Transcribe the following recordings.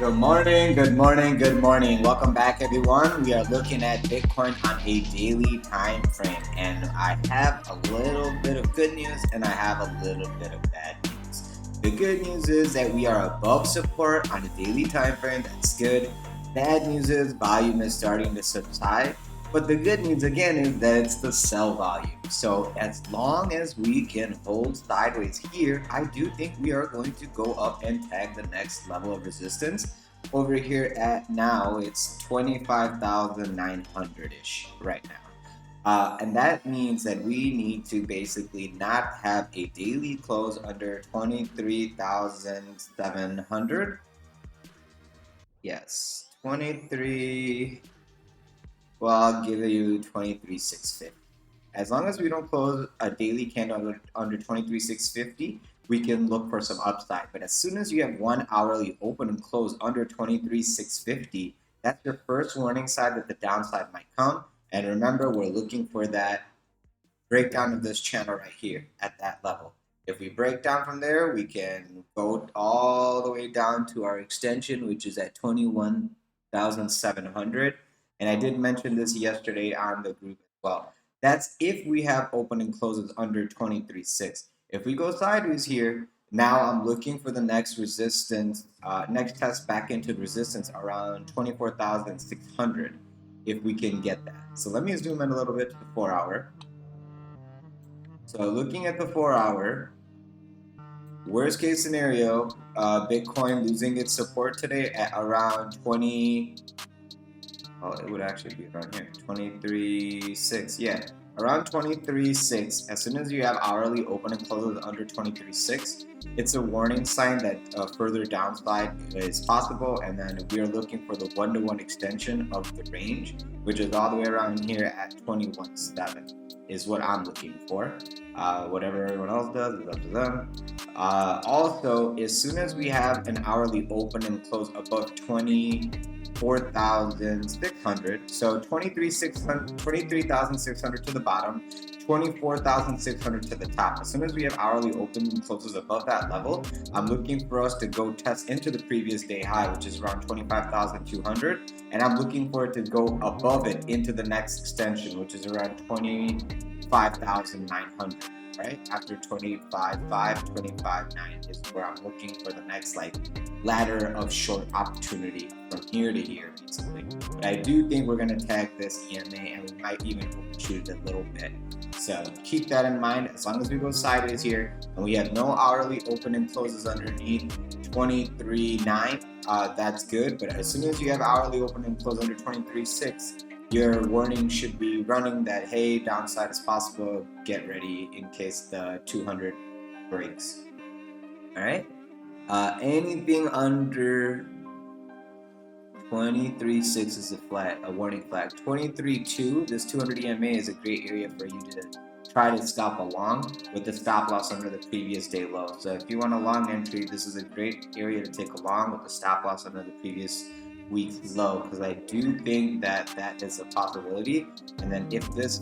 Good morning, good morning, good morning. Welcome back, everyone. We are looking at Bitcoin on a daily time frame, and I have a little bit of good news and I have a little bit of bad news. The good news is that we are above support on a daily time frame. That's good. Bad news is volume is starting to subside. But the good news again is that it's the sell volume. So as long as we can hold sideways here, I do think we are going to go up and tag the next level of resistance. Over here at now, it's 25,900-ish right now. And that means that we need to basically not have a daily close under 23,700. Yes, 23. Well, I'll give you 23,650. As long as we don't close a daily candle under 23,650, we can look for some upside. But as soon as you have one hourly open and close under 23,650, that's your first warning sign that the downside might come. And remember, we're looking for that breakdown of this channel right here at that level. If we break down from there, we can go all the way down to our extension, which is at 21,700. And I did mention this yesterday on the group as well. That's if we have open and closes under 23.6. If we go sideways here, now I'm looking for the next resistance, next test back into resistance around 24,600 if we can get that. So let me zoom in a little bit to the 4 hour. So looking at the 4 hour, worst case scenario, Bitcoin losing its support today at around 20. Well, it would actually be around here, 23.6. Yeah, around 23.6. As soon as you have hourly open and closes under 23.6, it's a warning sign that further downside is possible. And then we are looking for the 1-to-1 extension of the range, which is all the way around here at 21.7 is what I'm looking for. Whatever everyone else does is up to them. Also, as soon as we have an hourly open and close above 24,600, so 23,600 to the bottom, 24,600 to the top. As soon as we have hourly open and closes above that level, I'm looking for us to go test into the previous day high, which is around 25,200, and I'm looking for it to go above it into the next extension, which is around 25,900. Right after 25.5, 25.9 is where I'm looking for the next ladder of short opportunity from here to here, basically. But I do think we're gonna tag this EMA, and we might even overshoot it a little bit. So keep that in mind. As long as we go sideways here and we have no hourly open and closes underneath 23.9, that's good. But as soon as you have hourly open and close under 23.6, your warning should be running that, hey, downside is possible, get ready in case the 200 breaks. All right. Anything under 23.6 is a warning flag. 23.2, this 200 EMA is a great area for you to try to stop along with the stop loss under the previous day low. So if you want a long entry, this is a great area to take along with the stop loss under the previous week's low, because I do think that that is a possibility. And then if this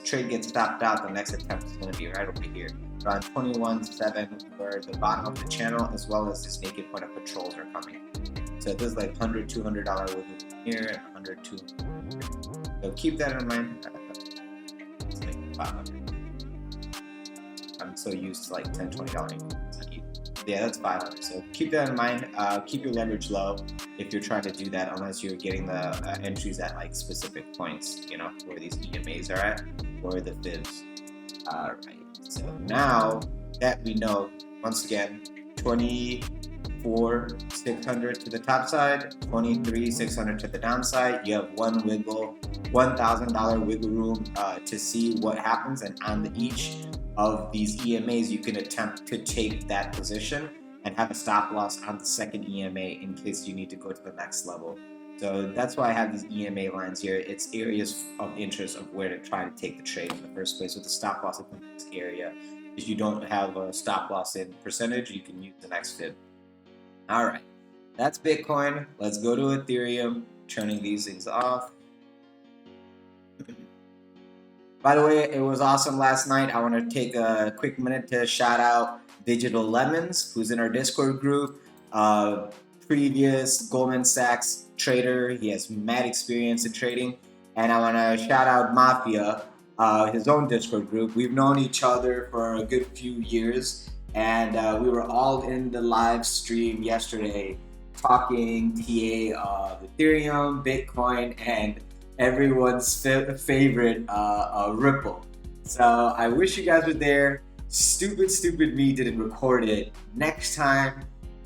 trade gets stopped out, the next attempt is going to be right over here around 21.7, where the bottom of the channel as well as this naked point of patrols are coming. So this is like $100, $200 wiggle here and $100, $200. So keep that in mind. It's like 500. I'm so used to like $10, $20 increments. Yeah, that's 500. So keep that in mind. Keep your leverage low if you're trying to do that, unless you're getting the entries at like specific points, you know, where these EMAs are at, or the fibs. All right. So now that we know, once again, 24,600 to the top side, 23,600 to the downside. You have one $1,000 wiggle room to see what happens, and on each of these EMAs, you can attempt to take that position and have a stop loss on the second EMA in case you need to go to the next level. So that's why I have these EMA lines here. It's areas of interest of where to try to take the trade in the first place with the stop loss in the next area. If you don't have a stop loss in percentage, you can use the next fib. All right, that's Bitcoin. Let's go to Ethereum, turning these things off. By the way, it was awesome last night. I want to take a quick minute to shout out Digital Lemons, who's in our Discord group. previous Goldman Sachs trader. He has mad experience in trading. And I want to shout out Mafia, his own Discord group. We've known each other for a good few years, and we were all in the live stream yesterday talking TA of Ethereum, Bitcoin, and everyone's favorite Ripple. So I wish you guys were there. Stupid me didn't record it. Next time,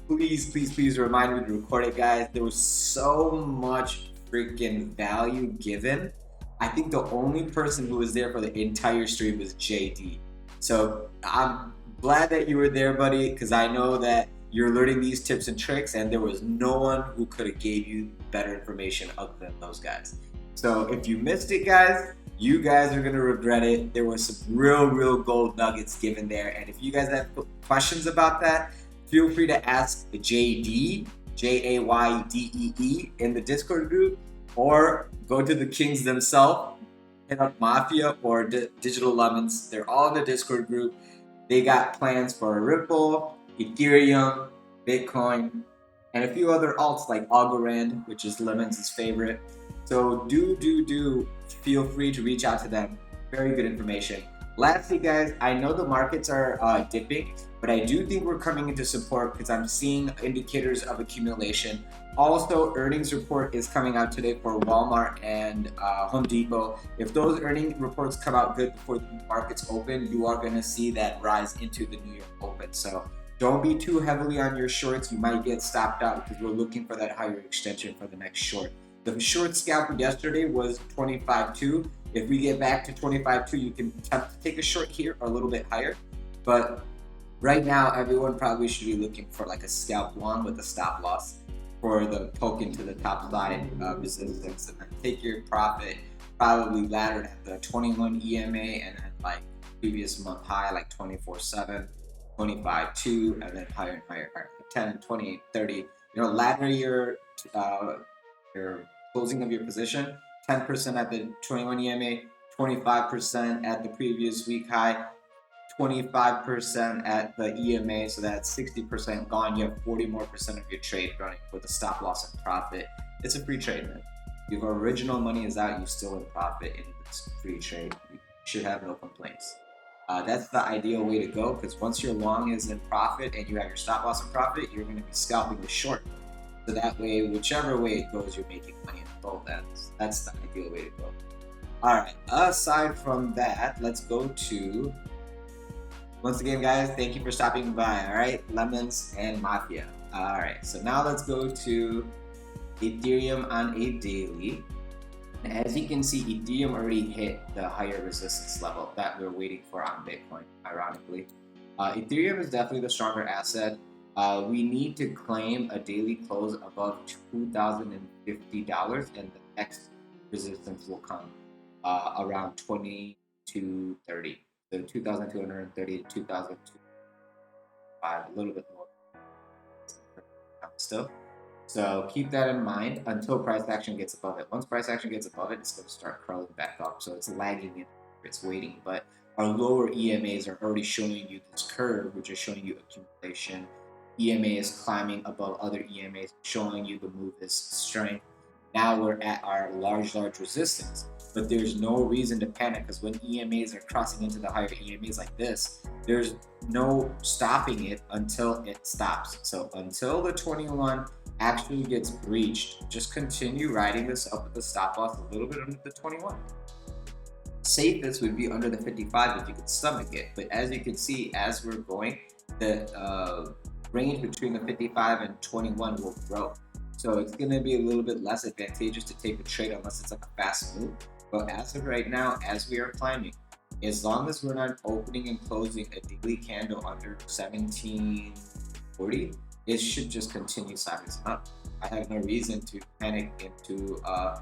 please remind me to record it, guys. There was so much freaking value given. I think the only person who was there for the entire stream was JD. So I'm glad that you were there, buddy, because I know that you're learning these tips and tricks, and there was no one who could have gave you better information other than those guys. So if you missed it, guys, you guys are going to regret it. There was some real gold nuggets given there. And if you guys have questions about that, feel free to ask JD, Jaydee, in the Discord group, or go to the Kings themselves, hit up Mafia or Digital Lemons. They're all in the Discord group. They got plans for Ripple, Ethereum, Bitcoin, and a few other alts like Algorand, which is Lemons' favorite. So do feel free to reach out to them. Very good information. Lastly, guys, I know the markets are dipping, but I do think we're coming into support because I'm seeing indicators of accumulation. Also, earnings report is coming out today for Walmart and Home Depot. If those earnings reports come out good before the markets open, you are going to see that rise into the New York Open. So don't be too heavily on your shorts. You might get stopped out because we're looking for that higher extension for the next short. The short scalp yesterday was 25.2. If we get back to 25.2, you can attempt to take a short here or a little bit higher. But right now, everyone probably should be looking for like a scalp long with a stop loss for the poke into the top side resistance, and then take your profit probably laddered at the 21 EMA and then like previous month high like 24.7, 25.2, and then higher and higher, 10, 28, 30. You know, ladder your closing of your position, 10% at the 21 EMA, 25% at the previous week high, 25% at the EMA, so that's 60% gone. You have 40 more percent of your trade running with a stop loss and profit. It's a free trade, man. If your original money is out, you're still in profit in this free trade. You should have no complaints. That's the ideal way to go, because once your long is in profit and you have your stop loss and profit, you're going to be scalping the short. So that way, whichever way it goes, you're making money on both ends. That's the ideal way to go. All right, aside from that, let's go to, once again, guys, thank you for stopping by, all right? Lemons and Mafia. All right, so now let's go to Ethereum on a daily. And as you can see, Ethereum already hit the higher resistance level that we're waiting for on Bitcoin, ironically. Ethereum is definitely the stronger asset. We need to claim a daily close above $2,050, and the next resistance will come around 2230. So 2,230 to 2,205, a little bit more still. So keep that in mind until price action gets above it. Once price action gets above it, it's going to start crawling back up. So it's lagging in, it's waiting. But our lower EMAs are already showing you this curve, which is showing you accumulation. EMA is climbing above other EMAs, showing you the move is strength. Now we're at our large resistance, but there's no reason to panic, because when EMAs are crossing into the higher EMAs like this, there's no stopping it until it stops. So until the 21 actually gets breached, just continue riding this up with the stop loss a little bit under the 21. Safest would be under the 55 if you could stomach it, but as you can see, as we're going, the range between the 55 and 21 will grow. So it's going to be a little bit less advantageous to take a trade unless it's like a fast move. But as of right now, as we are climbing, as long as we're not opening and closing a daily candle under 1740, it should just continue sideways up. I have no reason to panic into a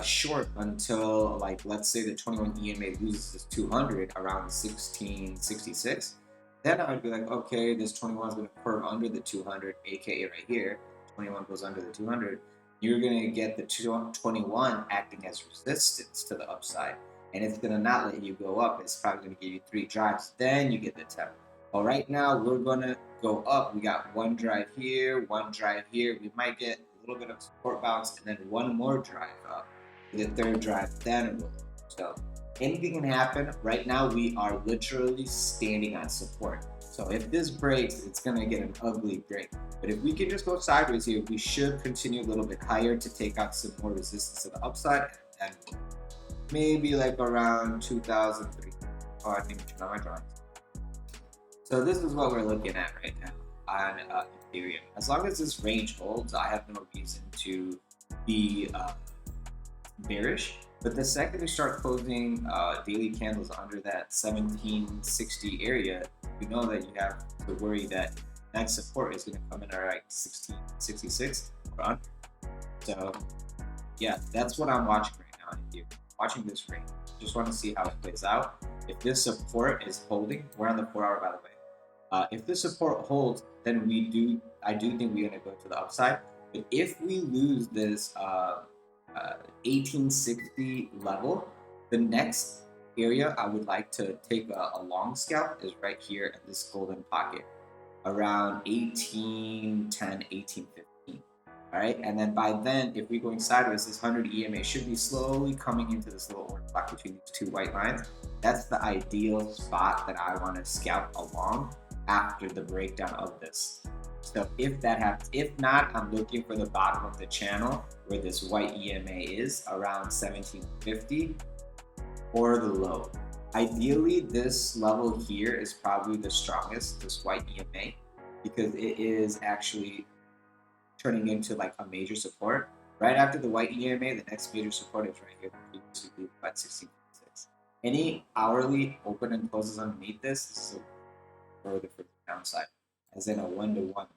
short until, like, let's say the 21 EMA loses this 200 around 1666. Then I would be like, okay, this 21 is going to curve under the 200, aka right here. 21 goes under the 200. You're going to get the 21 acting as resistance to the upside, and it's going to not let you go up. It's probably going to give you 3 drives. Then you get the 10. Well, right now we're gonna go up. We got one drive here, one drive here. We might get a little bit of support bounce and then one more drive up. The third drive, then it will. So anything can happen. Right now we are literally standing on support. So if this breaks, it's gonna get an ugly break. But if we can just go sideways here, we should continue a little bit higher to take out some more resistance to the upside, and maybe like around 2003. Oh, I think I my drawings. So this is what we're looking at right now on Ethereum. As long as this range holds, I have no reason to be bearish. But the second we start closing daily candles under that 1760 area, you know that you have to worry that next support is going to come in at like 1666 or under. So yeah, that's what I'm watching right now in Ethereum. Watching this range. Just want to see how it plays out. If this support is holding, we're on the 4-hour, by the way. If this support holds, then I do think we're going to go to the upside. But if we lose this 1860 level, the next area I would like to take a long scalp is right here at this golden pocket, around 1810, 1815. All right, and then by then, if we're going sideways, this 100 EMA should be slowly coming into this little orange block between these two white lines. That's the ideal spot that I want to scalp along after the breakdown of this. So if that happens, if not, I'm looking for the bottom of the channel where this white EMA is around 1750 or the low. Ideally, this level here is probably the strongest, this white EMA, because it is actually turning into like a major support. Right after the white EMA, the next major support is right here, previously about 16.6. Any hourly open and closes underneath this is further for the downside, as in a 1-to-1,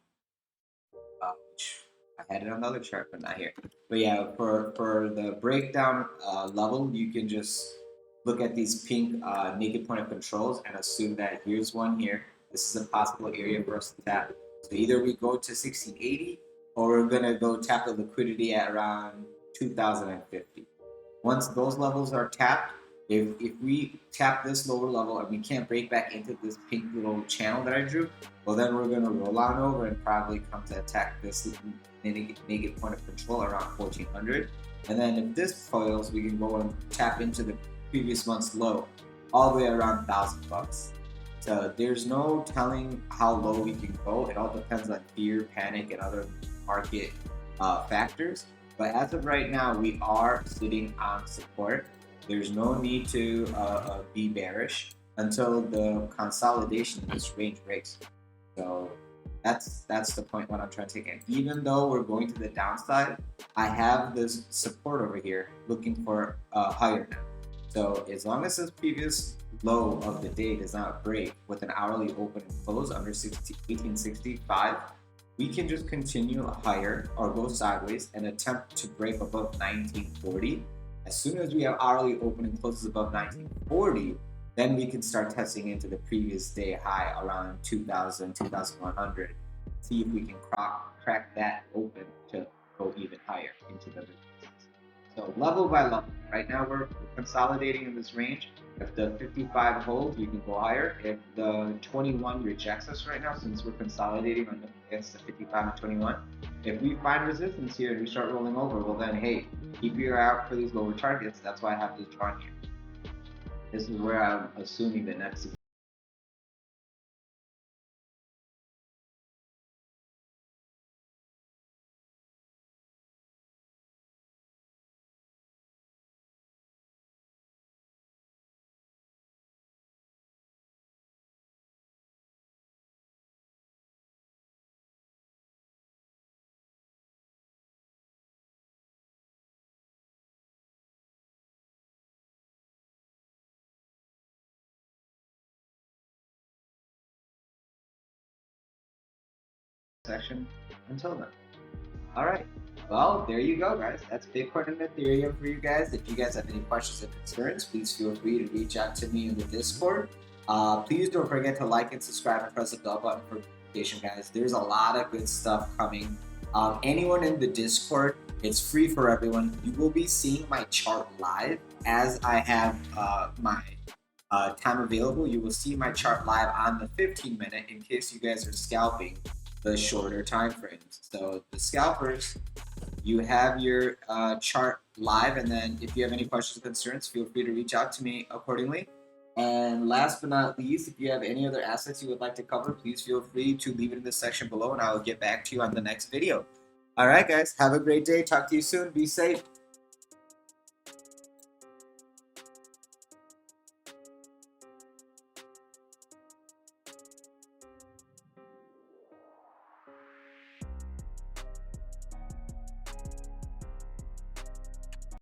which I had it on the other chart, but not here. But yeah, for the breakdown level, you can just look at these pink naked point of controls and assume that here's one here. This is a possible area for us to tap. So either we go to 1680 or we're gonna go tap the liquidity at around 2050. Once those levels are tapped, if we tap this lower level and we can't break back into this pink little channel that I drew, well then we're gonna roll on over and probably come to attack this naked point of control around 1400. And then if this fails, we can go and tap into the previous month's low, all the way around $1,000. So there's no telling how low we can go. It all depends on fear, panic, and other market factors. But as of right now, we are sitting on support. There's no need to be bearish until the consolidation in this range breaks. So that's the point what I'm trying to take in. Even though we're going to the downside, I have this support over here looking for higher now. So as long as this previous low of the day does not break with an hourly open and close under 1865, we can just continue higher or go sideways and attempt to break above 1940. As soon as we have hourly open and closes above 1940, then we can start testing into the previous day high around 2000, 2100. See if we can crack that open to go even higher into the resistance. So level by level. Right now we're consolidating in this range. If the 55 holds, you can go higher. If the 21 rejects us right now, since we're consolidating against the 55 and 21, if we find resistance here and we start rolling over, well then, hey, keep your eye out for these lower targets. That's why I have this drawn here. This is where I'm assuming the next section. Until then. All right. Well, there you go, guys. That's Bitcoin and Ethereum for you guys. If you guys have any questions or concerns, please feel free to reach out to me in the Discord. Please don't forget to like and subscribe and press the bell button for notification, guys. There's a lot of good stuff coming. Anyone in the Discord, it's free for everyone. You will be seeing my chart live as I have my time available, you will see my chart live on the 15-minute in case you guys are scalping the shorter time frames. So the scalpers, you have your chart live, and then if you have any questions or concerns, feel free to reach out to me accordingly. And last but not least, if you have any other assets you would like to cover, please feel free to leave it in the section below, and I will get back to you on the next video. All right, guys, have a great day. Talk to you soon. Be safe.